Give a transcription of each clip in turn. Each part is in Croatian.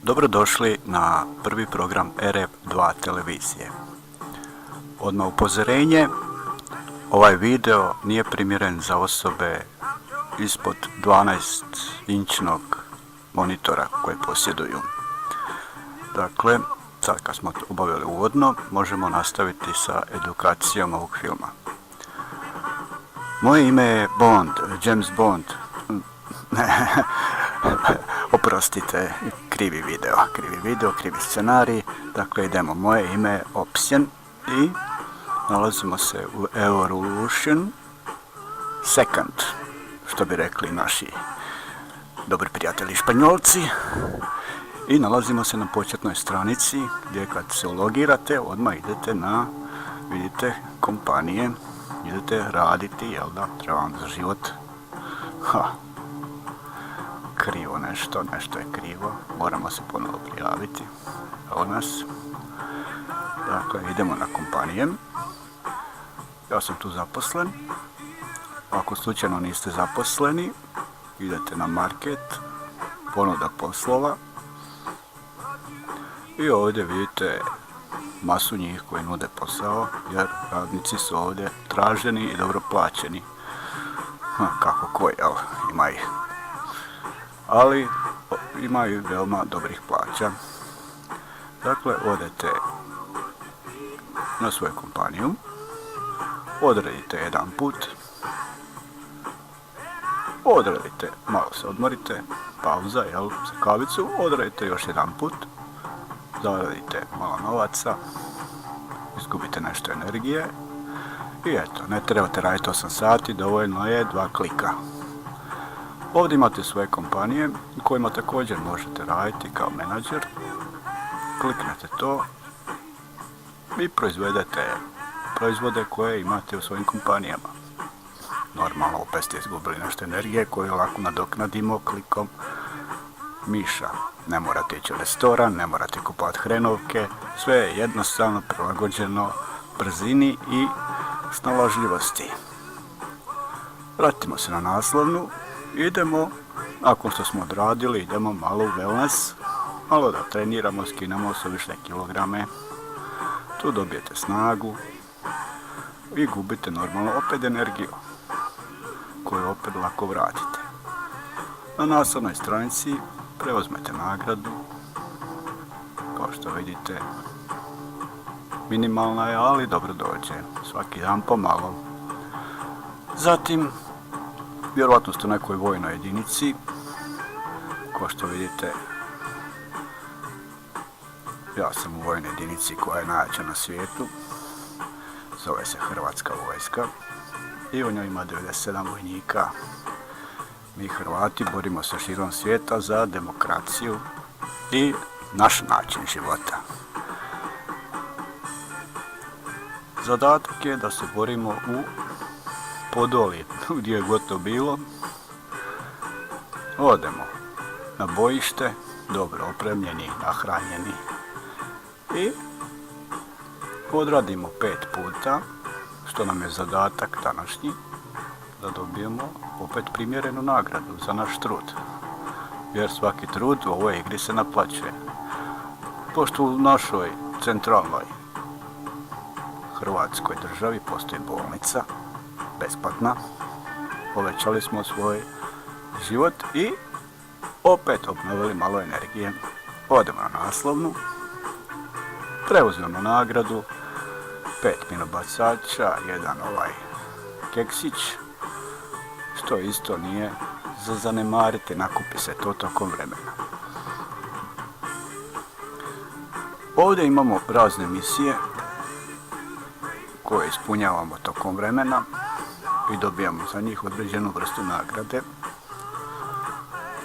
Dobrodošli na prvi program RF2 televizije. Odmah upozorenje, ovaj video nije primjeren za osobe ispod 12-inčnog monitora koje posjeduju. Dakle, sad kad smo obavili uvodno, možemo nastaviti sa edukacijom ovog filma. Moje ime je Bond, James Bond. Oprostite, krivi video, krivi scenarij. Dakle, idemo. Moje ime je Option i nalazimo se u Evolution Second, što bi rekli naši dobri prijatelji Španjolci. I nalazimo se na početnoj stranici gdje kad se ulogirate, odmah idete na, vidite, kompanije, idete raditi, jel da, treba vam za život. Krivo nešto je krivo, moramo se ponovo prijaviti. Evo nas. Dakle, idemo na kompanije. Ja sam tu zaposlen. Ako slučajno niste zaposleni, idete na market, ponuda poslova. I ovdje vidite masu njih koji nude posao, jer radnici su ovdje traženi i dobro plaćeni. Kako koji, jel, ima ih. Ali imaju veoma dobrih plaća. Dakle, odete na svoju kompaniju, odredite jedan put, odredite, malo se odmorite, pauza, jel, za kavicu, odredite još jedan put, zaradite malo novaca, izgubite nešto energije i eto, ne trebate raditi 8 sati, dovoljno je 2 klika. Ovdje imate svoje kompanije u kojima također možete raditi kao menadžer. Kliknete to i proizvedete proizvode koje imate u svojim kompanijama. Normalno, opet ste izgubili nešto energije koju lako nadoknadimo klikom miša. Ne morate ići u restoran, ne morate kupovati hrenovke, sve je jednostavno prilagođeno brzini i snalažljivosti. Vratimo se na naslovnu. Idemo, nakon što smo odradili, idemo malo u wellness, malo da treniramo, skinemo suvišne kilograme. Tu dobijete snagu i gubite normalno opet energiju, koju opet lako vratite. Na naslovnoj stranici preuzmete nagradu, kao što vidite, minimalna je, ali dobro dođe, svaki dan pomalo. Zatim, vjerojatno ste u nekoj vojnoj jedinici, kao što vidite, ja sam u vojnoj jedinici koja je najjača na svijetu, zove se Hrvatska vojska i u njoj ima 97 vojnika. Mi Hrvati borimo se širom svijeta za demokraciju i naš način života. Zadatak je da se borimo u Podolje, gdje je god to bilo. Odemo na bojište, dobro opremljeni, nahranjeni i odradimo 5 puta, što nam je zadatak današnji, da dobijemo opet primjerenu nagradu za naš trud. Jer svaki trud u ovoj igri se naplaćuje. Pošto u našoj centralnoj Hrvatskoj državi postoji bolnica, besplatna, povećali smo svoj život i opet obnovili malo energije. Odemo na naslovnu, preuzmemo nagradu, 5 minobacača, jedan keksić, što isto nije za zanemariti, nakupi se to tokom vremena. Ovdje imamo razne misije koje ispunjavamo tokom vremena i dobijamo za njih određenu vrstu nagrade.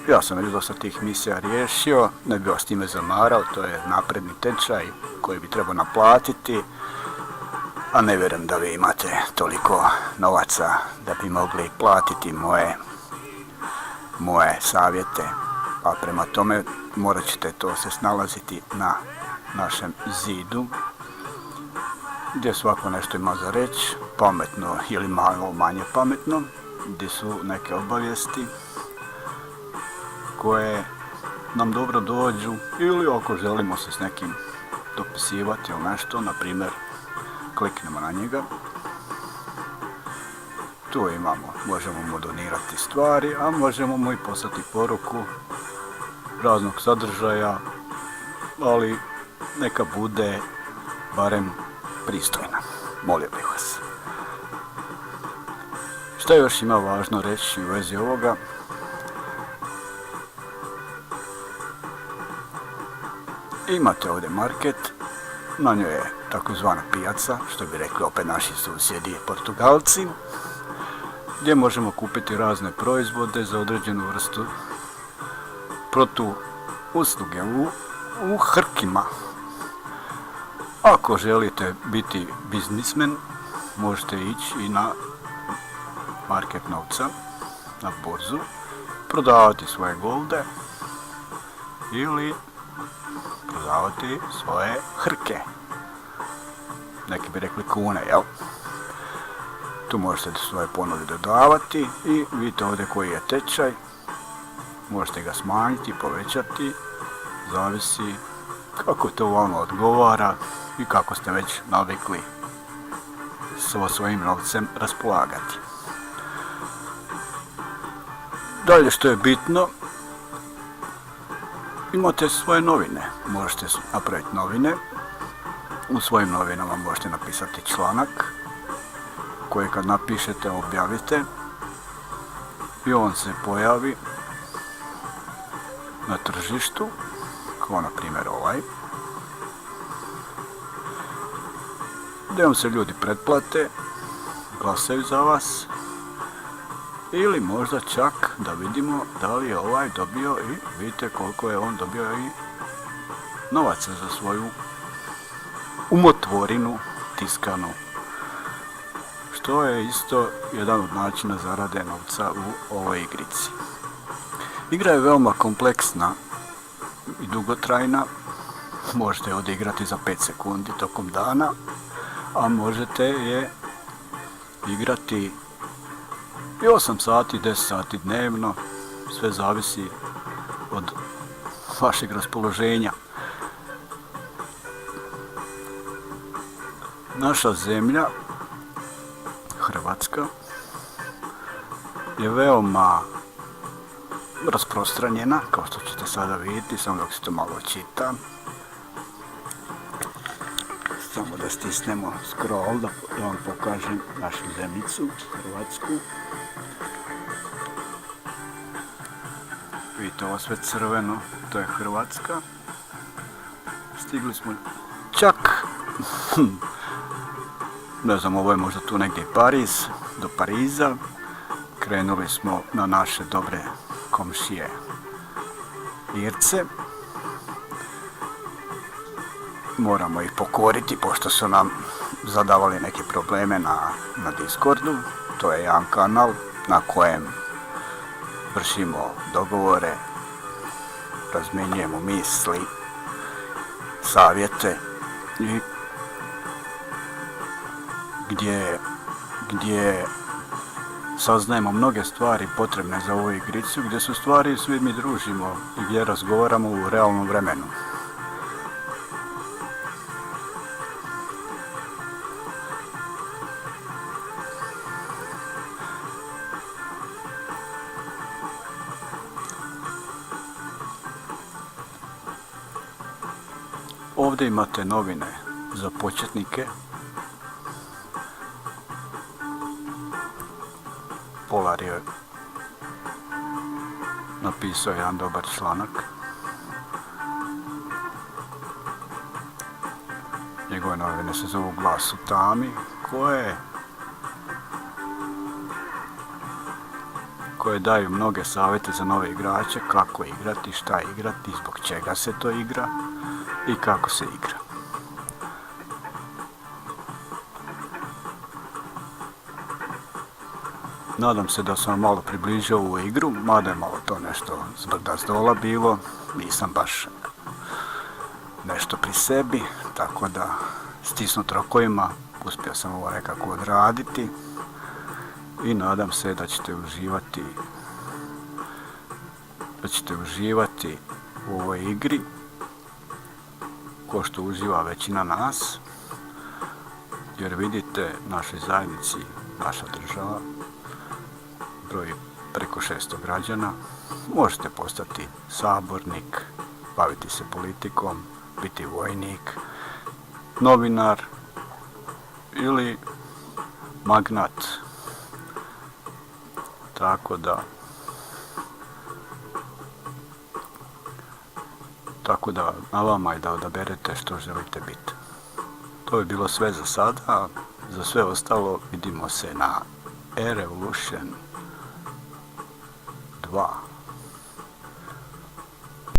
Ja sam već dosta tih misija riješio, ne bih vas time zamarao, to je napredni tečaj koji bi trebao naplatiti, a ne vjerujem da vi imate toliko novaca da bi mogli platiti moje savjete, a prema tome morat ćete to se snalaziti na našem zidu, gdje svako nešto ima za reći, pametno ili malo manje pametno, gdje su neke obavijesti koje nam dobro dođu ili ako želimo se s nekim dopisivati ili nešto, na primjer kliknemo na njega. Tu imamo, možemo mu donirati stvari, a možemo mu i poslati poruku raznog sadržaja, ali neka bude barem pristojna, molio bih vas. Što još ima važno reći u vezi ovoga? Imate ovdje market, na njoj je takozvana pijaca, što bi rekli opet naši susjedi Portugalci, gdje možemo kupiti razne proizvode za određenu vrstu protuusluge u hrkima. Ako želite biti biznismen, možete ići i na market novca, na burzu, prodavati svoje golde ili prodavati svoje hrke. Neki bi rekli kune, jel? Tu možete svoje ponude dodavati i vidite ovdje koji je tečaj. Možete ga smanjiti, povećati, zavisi kako to vama odgovara i kako ste već navikli sa svojim novcem raspolagati. Dalje što je bitno, imate svoje novine, možete napraviti novine, u svojim novinama možete napisati članak koji kad napišete objavite i on se pojavi na tržištu, kao na primjer ovaj, gdje vam se ljudi pretplate, glasaju za vas, ili možda čak da vidimo da li je ovaj dobio i vidite koliko je on dobio i novaca za svoju umotvorinu tiskanu, što je isto jedan od načina zarade novca u ovoj igrici. Igra je veoma kompleksna i dugotrajna, možete je odigrati za 5 sekundi tokom dana, a možete je igrati i 8 sati, 10 sati dnevno, sve zavisi od vašeg raspoloženja. Naša zemlja, Hrvatska, je veoma rasprostranjena, kao što ćete sada vidjeti, samo dok se to malo čita. Samo da stisnemo scroll da vam pokažem našu zemljicu, Hrvatsku. Vidite ovo sve crveno, to je Hrvatska. Stigli smo čak, ne znam, ovo je možda tu negdje Pariz, do Pariza. Krenuli smo na naše dobre komšije Irce. Moramo ih pokoriti pošto su nam zadavali neke probleme na Discordu. To je jedan kanal na kojem vršimo dogovore, razmjenjujemo misli, savjete i gdje saznajemo mnoge stvari potrebne za ovu igricu, gdje su stvari svi mi družimo i gdje razgovaramo u realnom vremenu. Ovdje imate novine za početnike. Polar je napisao jedan dobar članak. Njegove novine se zovu Glas u tami, koje daju mnoge savjete za nove igrače, kako igrati, šta igrati, zbog čega se to igra i kako se igra. Nadam se da sam malo približio ovu igru, mada je malo to nešto zbrda zdola bilo, nisam baš nešto pri sebi, tako da stisnut rokovima uspio sam ovo nekako odraditi i nadam se da ćete uživati u ovoj igri, ko što uživa većina nas, jer vidite, našoj zajednici, naša država, broji preko 600 građana, možete postati sabornik, baviti se politikom, biti vojnik, novinar ili magnat. Tako da na vama je da odaberete što želite biti. To bi bilo sve za sada. Za sve ostalo vidimo se na E-Revolution 2.